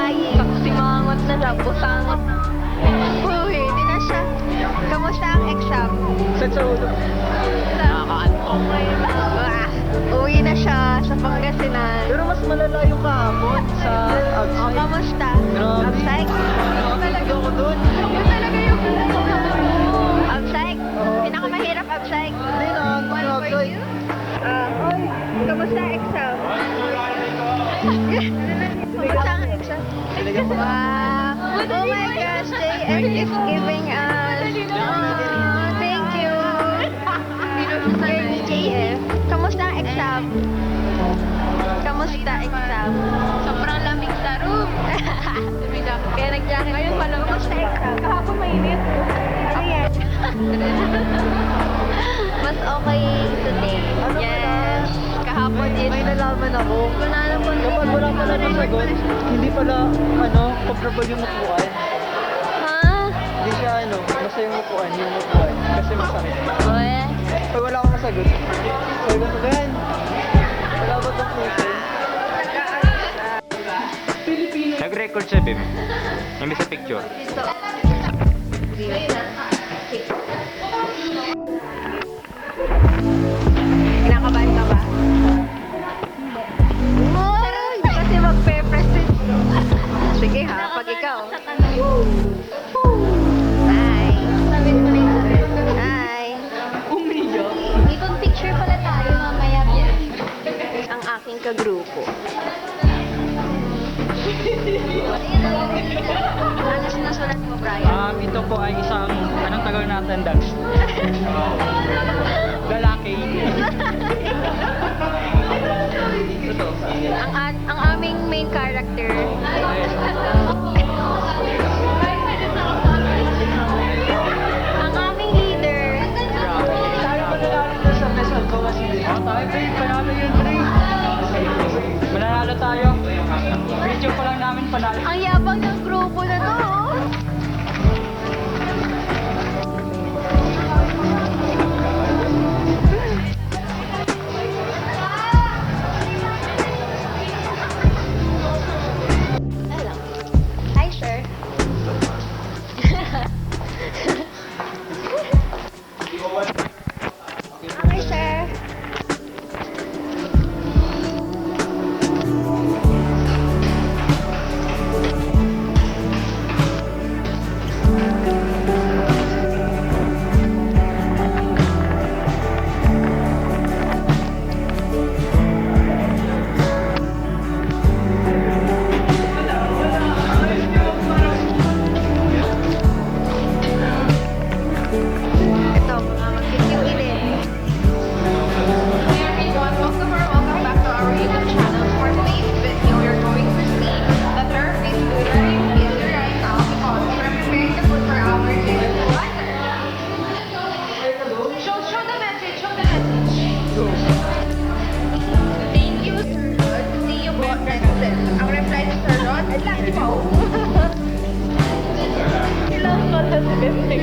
crying. Simangot na siya, busangot. Uy, hindi na siya. Kamusta ang exam? Saan sa ulo? Nakakaantong ngayon. Uwi na siya sa Pangasinan. Pero mas malala yung kahapon sa O, outside. kamusta? Grabe. Outside? Talaga ako dun. Yun talaga yung outside? Pinakamahirap outside? Hindi na, outside. Oy, kamusta ang exam? Kamusta ang exam? Wow! Oh my gosh, JF is giving us... thank you! Dear JF, kamusta ang exam? Kamusta exam? Sobrang lamig sa room. Kaya nag-jacket. Ngayon pala, kamusta exam? Kahapon mainit. Ano yan? Mas okay today. Ano Yes. Kahapon is... May nalaman ako. Wala na po. Kapag wala pala nasagot, hindi pala, comfortable yung upuan. Ha? Hindi siya, basta yung upuan. Kasi masakit. Uy. Pag wala akong masagot, sabi ko, gan, wala ba itong question? Nag-record siya, babe. Imbis sa picture. Kinakabahan ka ba? Hindi. Kasi magpe-present. Sige ha, pag ikaw. Hi. Hi. Ibang picture pala tayo mamaya. Ang aking kagrupo. Ano sinusulat mo, Brian? Ito po ay isang, anong tagal natin, Dax? Lalaki. Ang aming main character. Ang aming leader. Sana ko nalaman doon sa Mesal ko kasi tayo, Dre. Panalo yun, Dre. Mananalo tayo. Video pa lang namin panalo. Ang yabang ng grupo na to. Oh. Hello. Hi, sir. Okay, sir. Ito, mga mag-QE din. Hi everyone, welcome back to our YouTube channel. For today's video, we're going to see the Turkish food is right now because we're preparing the food for our dinner provider. Show the message, show the message. Thank you, Sir Rod. See you po next time. Ang reply ni Sir Rod, I'd like to go. Kailangan ko na si Bebe.